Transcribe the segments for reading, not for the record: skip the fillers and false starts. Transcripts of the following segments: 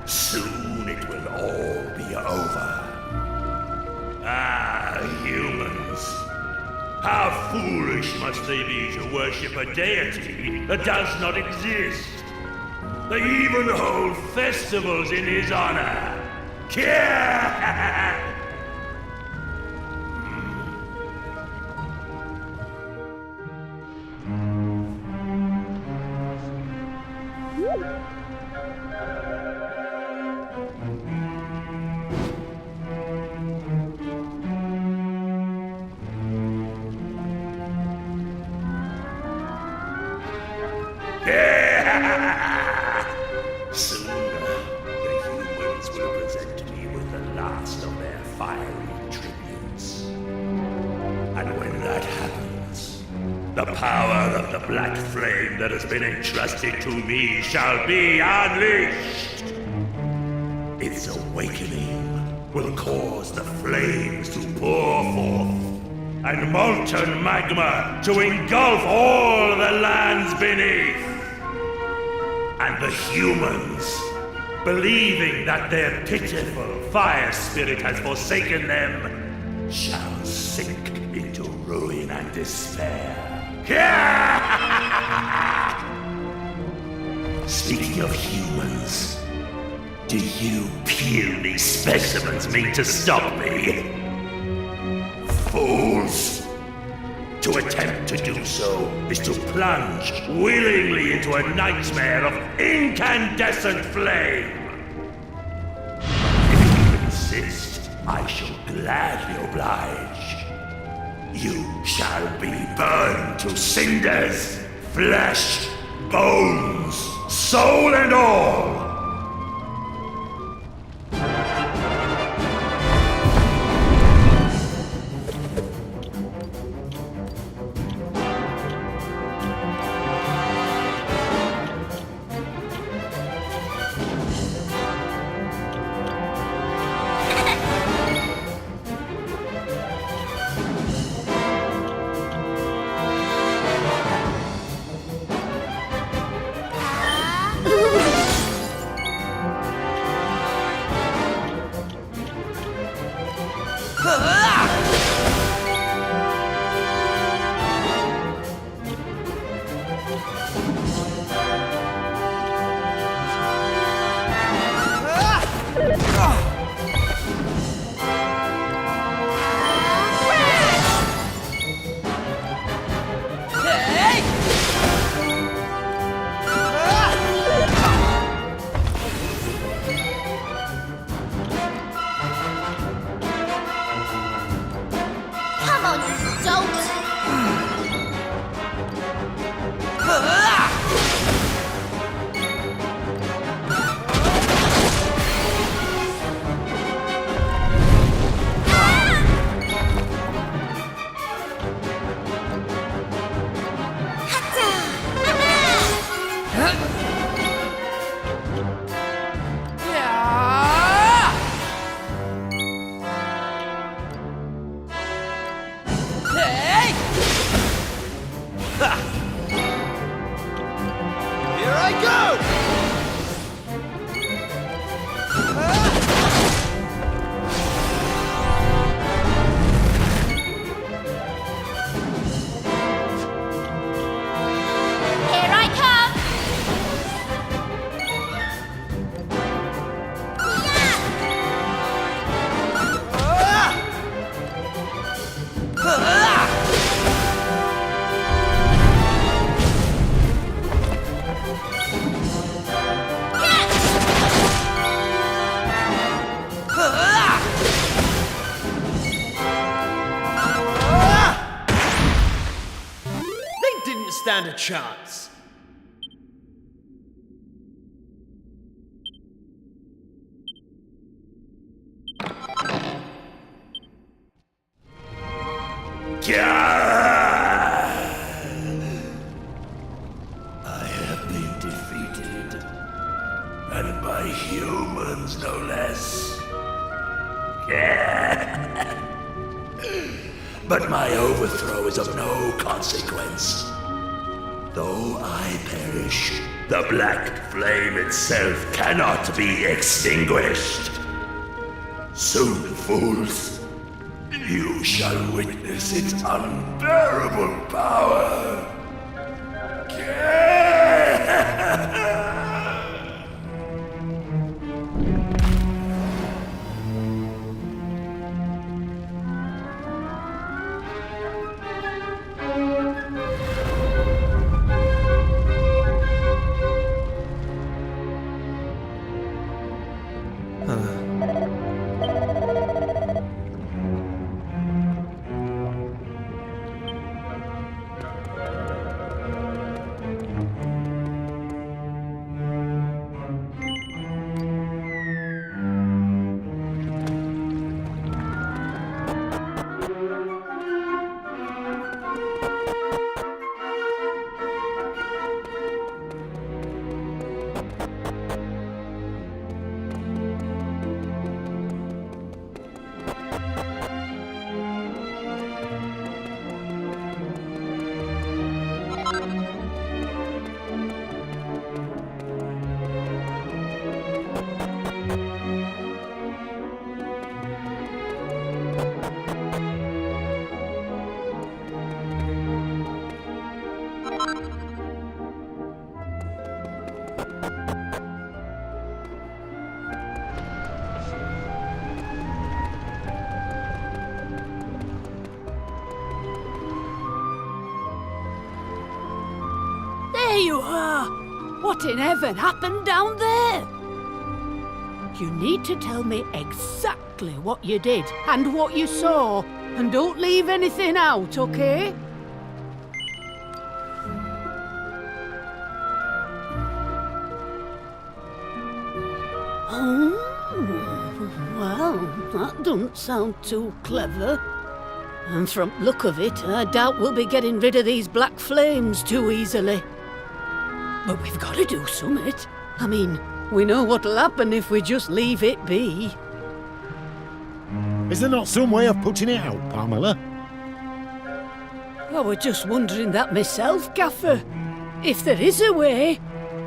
Soon it will all be over. Ah, humans. How foolish must they be to worship a deity that does not exist? They even hold festivals in his honor. Soon, the humans will present me with the last of their fiery tributes. And when that happens, the power of the black flame that has been entrusted to me shall be unleashed. Its awakening will cause the flames to pour forth, and molten magma to engulf all the lands beneath. And the humans, believing that their pitiful fire spirit has forsaken them, shall sink into ruin and despair. Speaking of humans, do you puny specimens mean to stop me? Fools! To attempt to do so is to plunge willingly into a nightmare of incandescent flame. If you insist, I shall gladly oblige. You shall be burned to cinders, flesh, bones, soul and all. Stand a chance. I have been defeated, and by humans no less. But my overthrow is of no consequence. Though I perish, The black flame itself cannot be extinguished. Soon, fools, you shall witness its unbearable power. There you are! What in heaven happened down there? You need to tell me exactly what you did and what you saw, and don't leave anything out, okay? Oh, well, that doesn't sound too clever. And from the look of it, I doubt we'll be getting rid of these black flames too easily. But we've got to do something. I mean, we know what'll happen if we just leave it be. Is there not some way of putting it out, Pamela? I was just wondering that myself, Gaffer. If there is a way,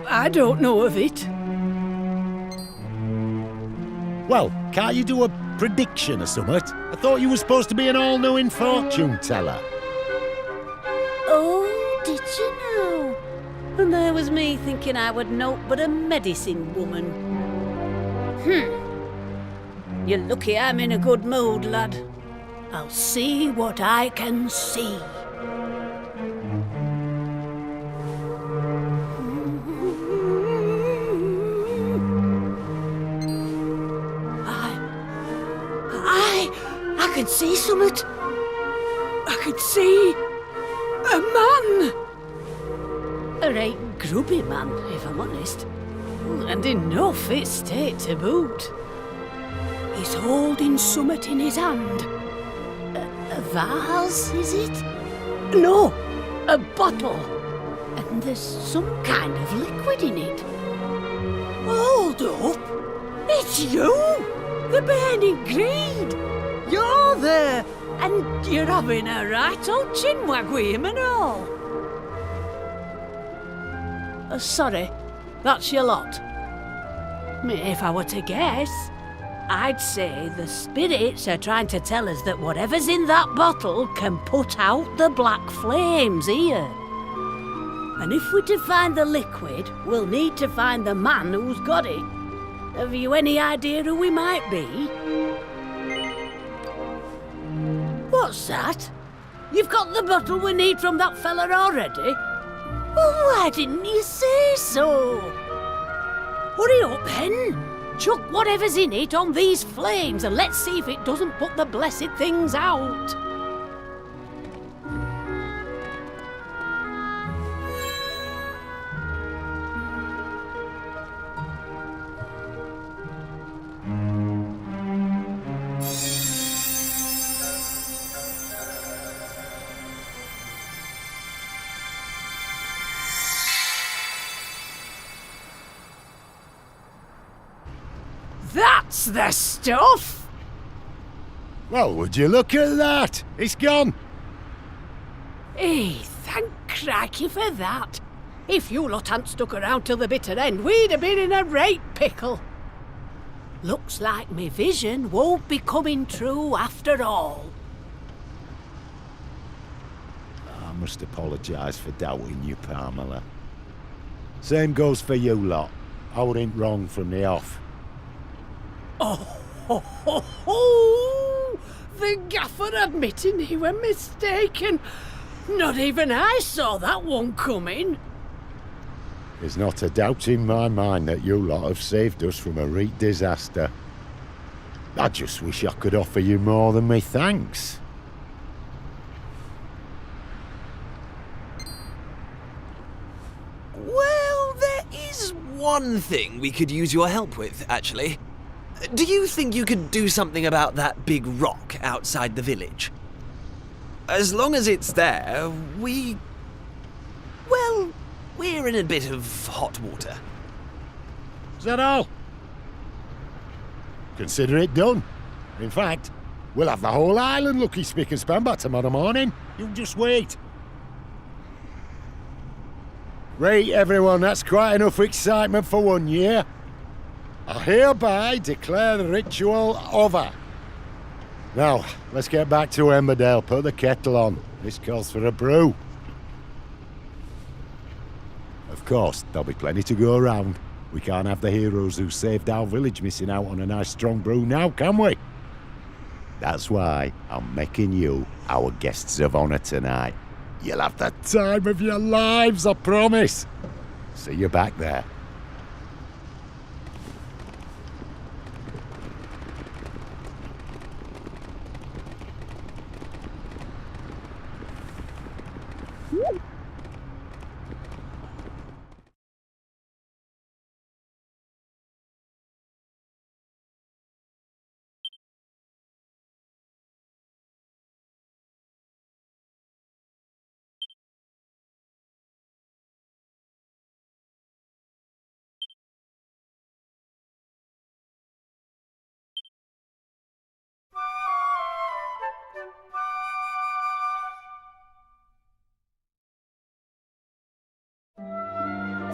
I don't know of it. Well, can't you do a prediction or something? I thought you were supposed to be an all-knowing fortune teller. Oh, did you know? And there was me thinking I would know but a medicine woman. You're lucky I'm in a good mood, lad. I'll see what I can see. I could see summit. I could see a man. A right grubby man, if I'm honest. And in no fit state to boot. He's holding summit in his hand. A vase, is it? No, a bottle. And there's some kind of liquid in it. Hold up! It's you! The burning greed! You're there! And you're having a right old chinwag with him and all. Sorry, that's your lot. If I were to guess, I'd say the spirits are trying to tell us that whatever's in that bottle can put out the black flames here. And if we're to find the liquid, we'll need to find the man who's got it. Have you any idea who he might be? What's that? You've got the bottle we need from that fella already? Well, why didn't you say so? Hurry up, then. Chuck whatever's in it on these flames and let's see if it doesn't put the blessed things out. That's the stuff! Well, would you look at that? It's gone. Hey, thank crikey for that. If you lot hadn't stuck around till the bitter end, we'd have been in a great pickle. Looks like me vision won't be coming true after all. I must apologise for doubting you, Pamela. Same goes for you lot. I wasn't wrong from the off. Oh, ho, ho, ho! The gaffer admitting he were mistaken. Not even I saw that one coming. There's not a doubt in my mind that you lot have saved us from a real disaster. I just wish I could offer you more than me thanks. Well, there is one thing we could use your help with, actually. Do you think you could do something about that big rock outside the village? As long as it's there, well, we're in a bit of hot water. Is that all? Consider it done. In fact, we'll have the whole island looking spick and span by tomorrow morning. You just wait. Right, everyone, that's quite enough excitement for 1 year. I hereby declare the ritual over. Now, let's get back to Emberdale. Put the kettle on. This calls for a brew. Of course, there'll be plenty to go around. We can't have the heroes who saved our village missing out on a nice strong brew now, can we? That's why I'm making you our guests of honour tonight. You'll have the time of your lives, I promise. See you back there.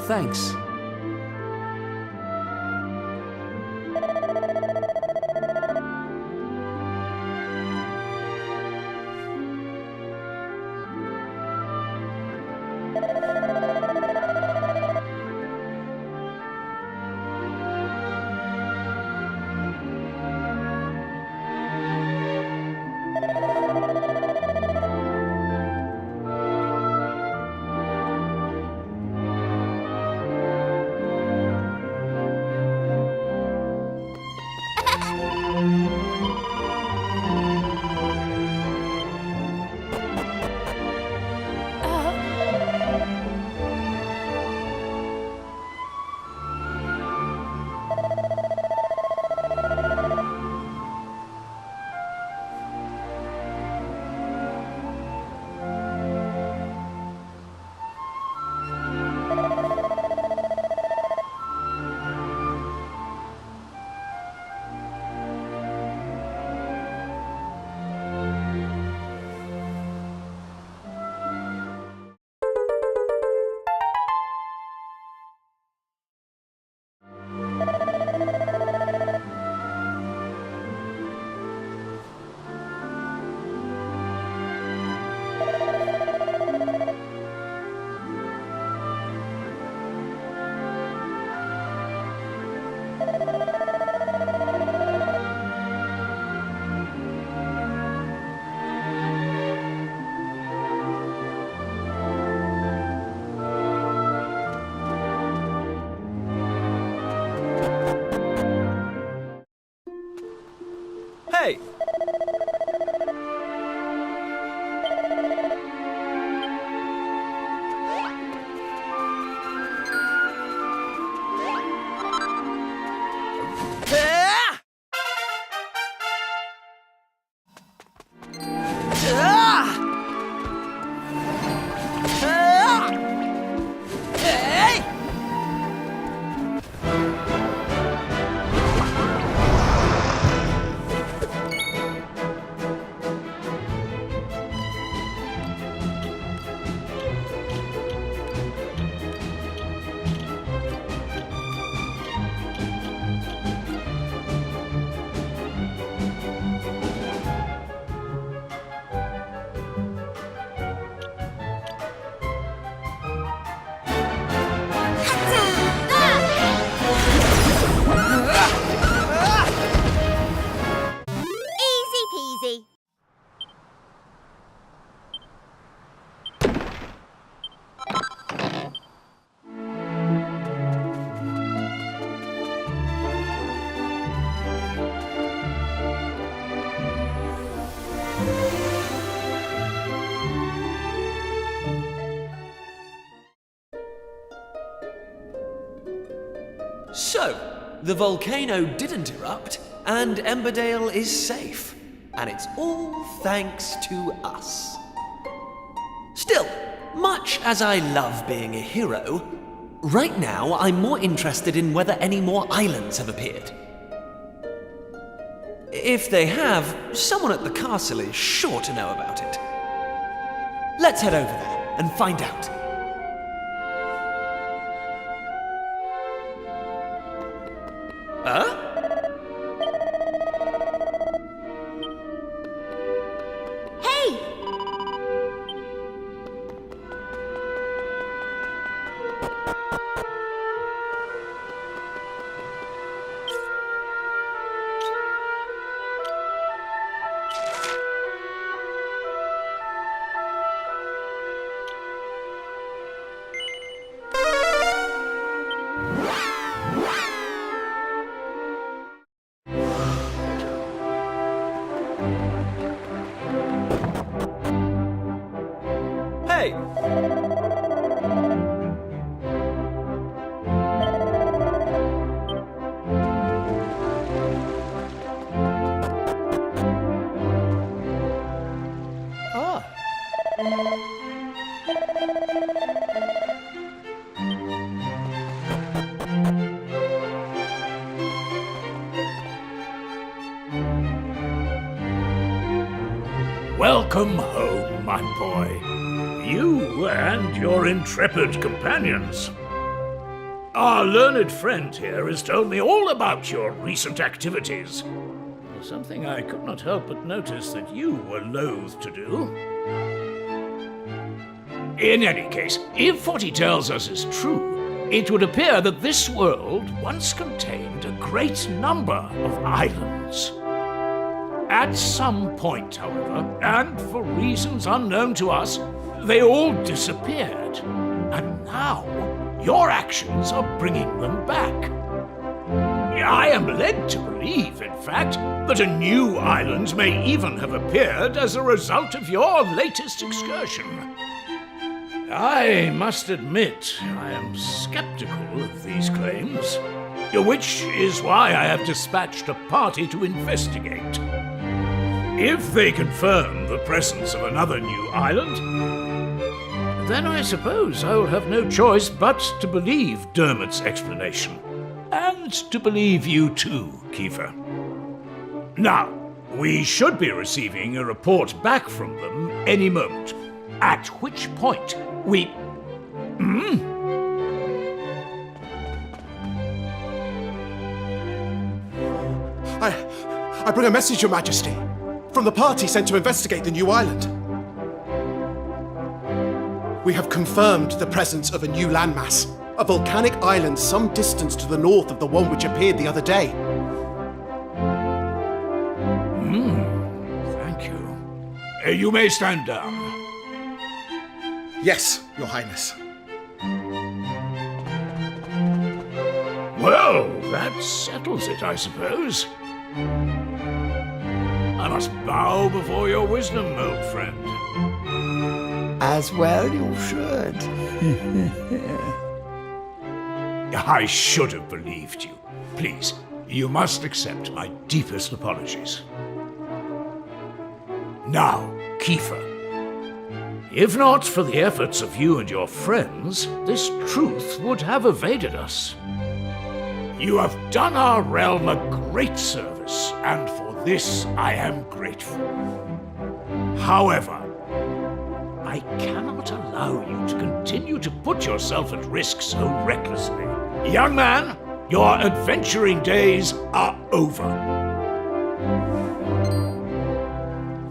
Thanks. The volcano didn't erupt, and Emberdale is safe. And it's all thanks to us. Still, much as I love being a hero, right now I'm more interested in whether any more islands have appeared. If they have, someone at the castle is sure to know about it. Let's head over there and find out. Huh? Hey! Hey! Welcome home, my boy. You and your intrepid companions. Our learned friend here has told me all about your recent activities. Something I could not help but notice that you were loath to do. In any case, if what he tells us is true, it would appear that this world once contained a great number of islands. At some point, however, and for reasons unknown to us, they all disappeared. And now, your actions are bringing them back. I am led to believe, in fact, that a new island may even have appeared as a result of your latest excursion. I must admit, I am skeptical of these claims, which is why I have dispatched a party to investigate. If they confirm the presence of another new island, then I suppose I will have no choice but to believe Dermot's explanation. And to believe you too, Kiefer. Now, we should be receiving a report back from them any moment. At which point, we... I bring a message, Your Majesty, from the party sent to investigate the new island. We have confirmed the presence of a new landmass, a volcanic island some distance to the north of the one which appeared the other day. Thank you. You may stand down. Yes, Your Highness. Well, that settles it, I suppose. I must bow before your wisdom, old friend. As well you should. I should have believed you. Please, you must accept my deepest apologies. Now, Kiefer. If not for the efforts of you and your friends, this truth would have evaded us. You have done our realm a great service, and for this I am grateful. However, I cannot allow you to continue to put yourself at risk so recklessly. Young man, your adventuring days are over.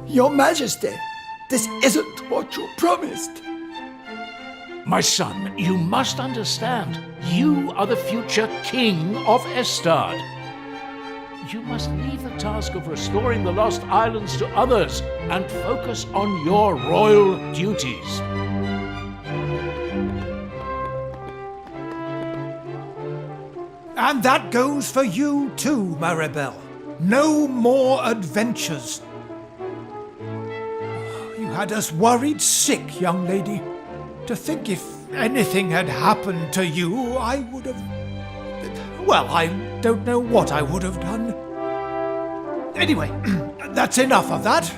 Your Majesty, this isn't what you promised. My son, you must understand, you are the future king of Estard. You must leave the task of restoring the lost islands to others and focus on your royal duties. And that goes for you too, Maribel. No more adventures. You had us worried sick, young lady. To think if anything had happened to you, I would have... Well, I don't know what I would have done. Anyway, that's enough of that.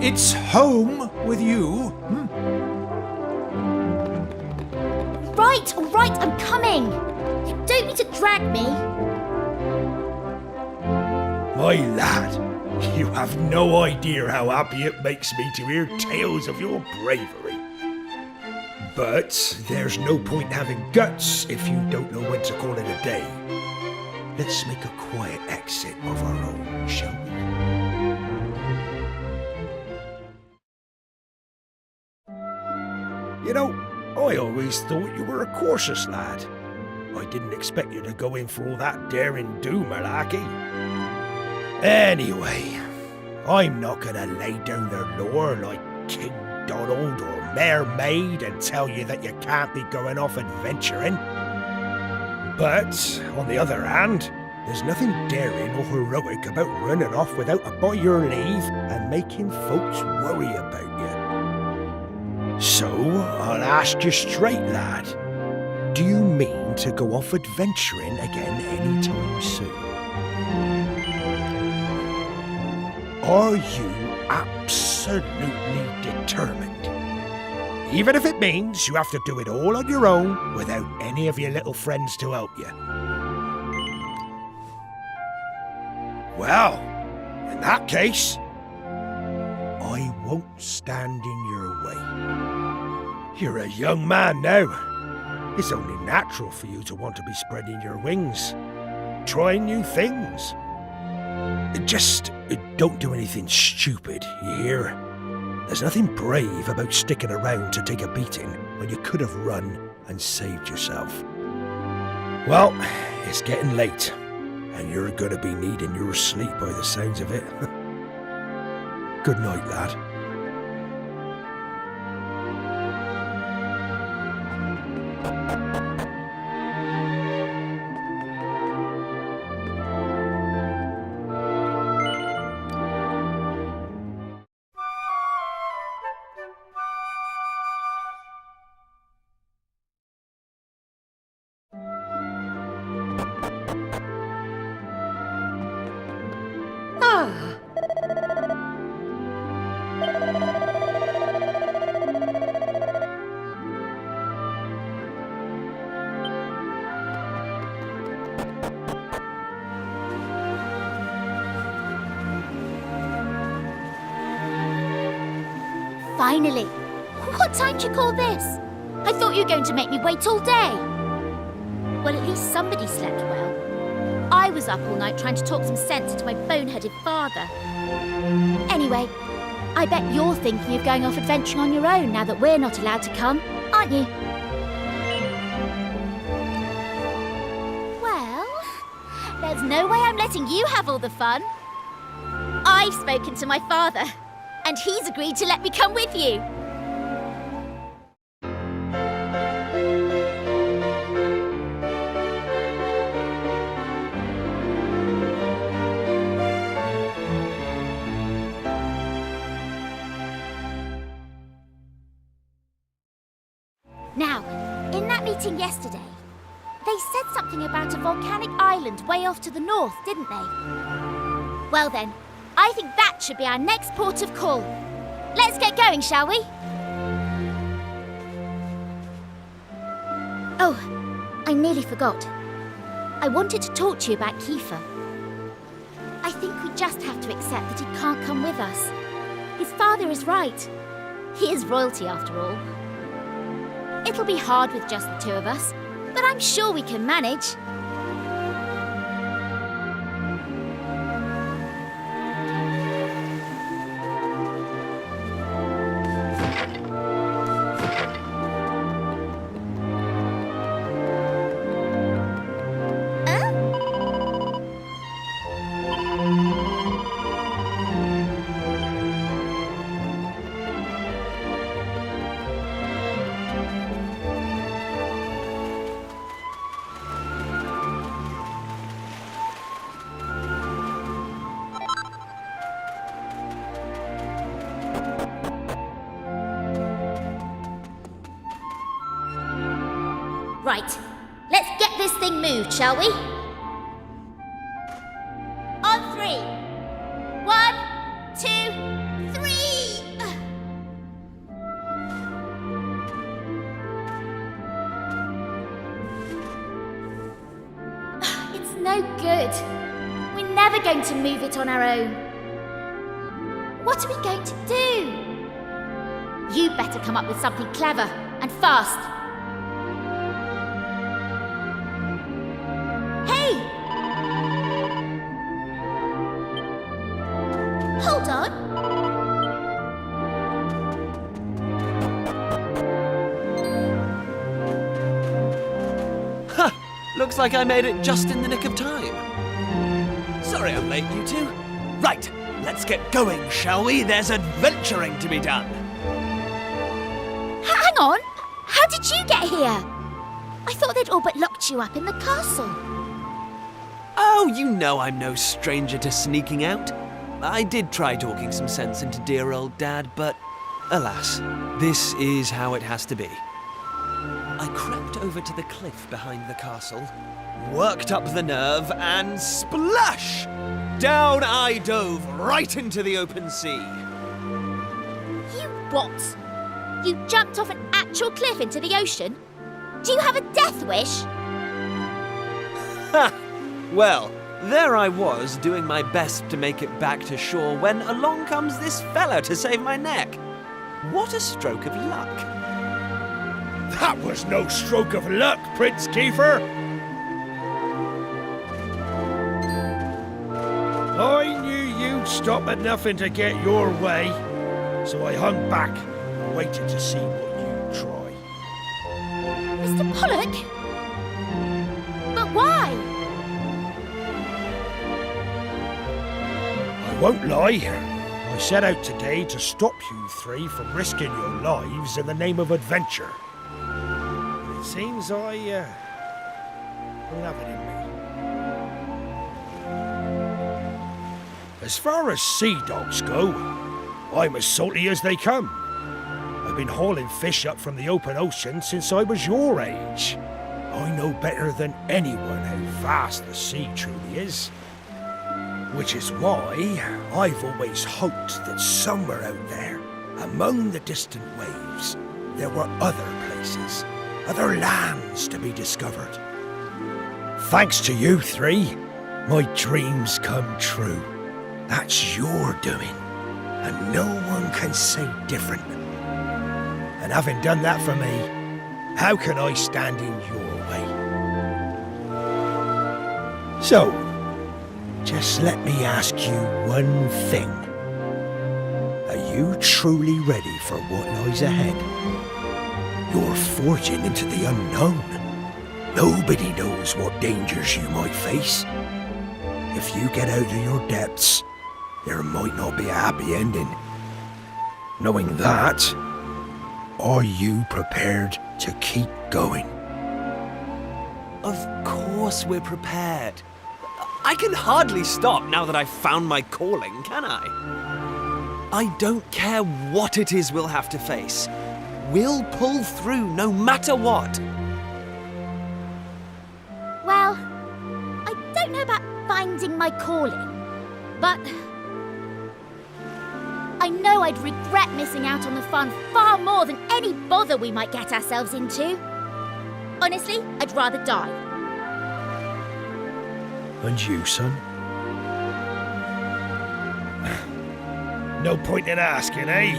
It's home with you. Right, all right, I'm coming. You don't need to drag me. My lad, you have no idea how happy it makes me to hear tales of your bravery. But there's no point having guts if you don't know when to call it a day. Let's make a quiet exit of our own, shall we? You know, I always thought you were a cautious lad. I didn't expect you to go in for all that daring-do malarkey. Anyway, I'm not gonna lay down the law like King Donald or Mayor Maid and tell you that you can't be going off adventuring. But, on the other hand, there's nothing daring or heroic about running off without a by your leave and making folks worry about you. So, I'll ask you straight, lad. Do you mean to go off adventuring again anytime soon? Are you absolutely determined? Even if it means you have to do it all on your own without any of your little friends to help you. Well, in that case, I won't stand in your way. You're a young man now. It's only natural for you to want to be spreading your wings, trying new things. Just don't do anything stupid, you hear? There's nothing brave about sticking around to take a beating when you could have run and saved yourself. Well, it's getting late, and you're going to be needing your sleep by the sounds of it. Good night, lad. Finally. What time do you call this? I thought you were going to make me wait all day. Well, at least somebody slept well. I was up all night trying to talk some sense into my boneheaded father. Anyway, I bet you're thinking of going off adventuring on your own now that we're not allowed to come, aren't you? Well, there's no way I'm letting you have all the fun. I've spoken to my father, and he's agreed to let me come with you. Now, in that meeting yesterday, they said something about a volcanic island way off to the north, didn't they? Well then, I think that should be our next port of call. Let's get going, shall we? Oh, I nearly forgot. I wanted to talk to you about Kiefer. I think we just have to accept that he can't come with us. His father is right. He is royalty after all. It'll be hard with just the two of us, but I'm sure we can manage. Right, let's get this thing moved, shall we? good. We're never going to move it on our own. What are we going to do? You better come up with something clever and fast. Hey! Hold on. Ha! Looks like I made it just in the nick of time. Sorry I'm late, you two. Right, let's get going, shall we? There's adventuring to be done. Hang on! How did you get here? I thought they'd all but locked you up in the castle. Oh, you know I'm no stranger to sneaking out. I did try talking some sense into dear old Dad, but alas, this is how it has to be. I crept over to the cliff behind the castle, worked up the nerve, and splash! Down I dove right into the open sea. You what? You jumped off an actual cliff into the ocean? Do you have a death wish? Ha! Well, there I was, doing my best to make it back to shore when along comes this fella to save my neck. What a stroke of luck. That was no stroke of luck, Prince Kiefer. I knew you'd stop at nothing to get your way, so I hung back and waited to see what you'd try. Mr. Pollock? But why? I won't lie. I set out today to stop you three from risking your lives in the name of adventure. It seems I don't have it in me. As far as sea dogs go, I'm as salty as they come. I've been hauling fish up from the open ocean since I was your age. I know better than anyone how vast the sea truly is. Which is why I've always hoped that somewhere out there, among the distant waves, there were other places, other lands to be discovered. Thanks to you three, my dreams come true. That's your doing, and no one can say different. And having done that for me, how can I stand in your way? So, just let me ask you one thing. Are you truly ready for what lies ahead? You're forging into the unknown. Nobody knows what dangers you might face. If you get out of your depths, there might not be a happy ending. Knowing that, are you prepared to keep going? Of course we're prepared. I can hardly stop now that I've found my calling, can I? I don't care what it is we'll have to face. We'll pull through no matter what. Well, I don't know about finding my calling, but I know I'd regret missing out on the fun far more than any bother we might get ourselves into. Honestly, I'd rather die. And you, son? No point in asking, eh?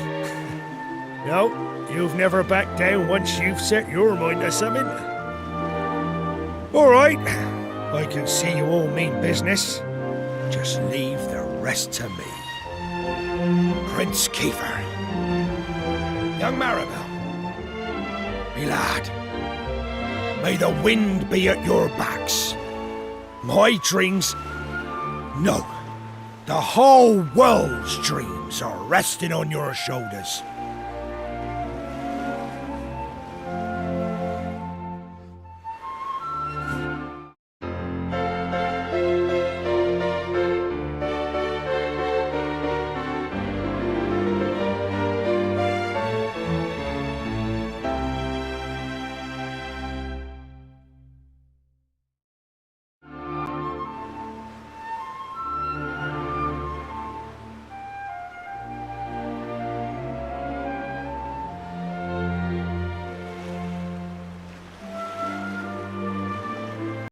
No, you've never backed down once you've set your mind to something. All right, I can see you all mean business. Just leave the rest to me. Prince Kiefer. Young Maribel. Me lad. May the wind be at your backs. My dreams... No. The whole world's dreams are resting on your shoulders.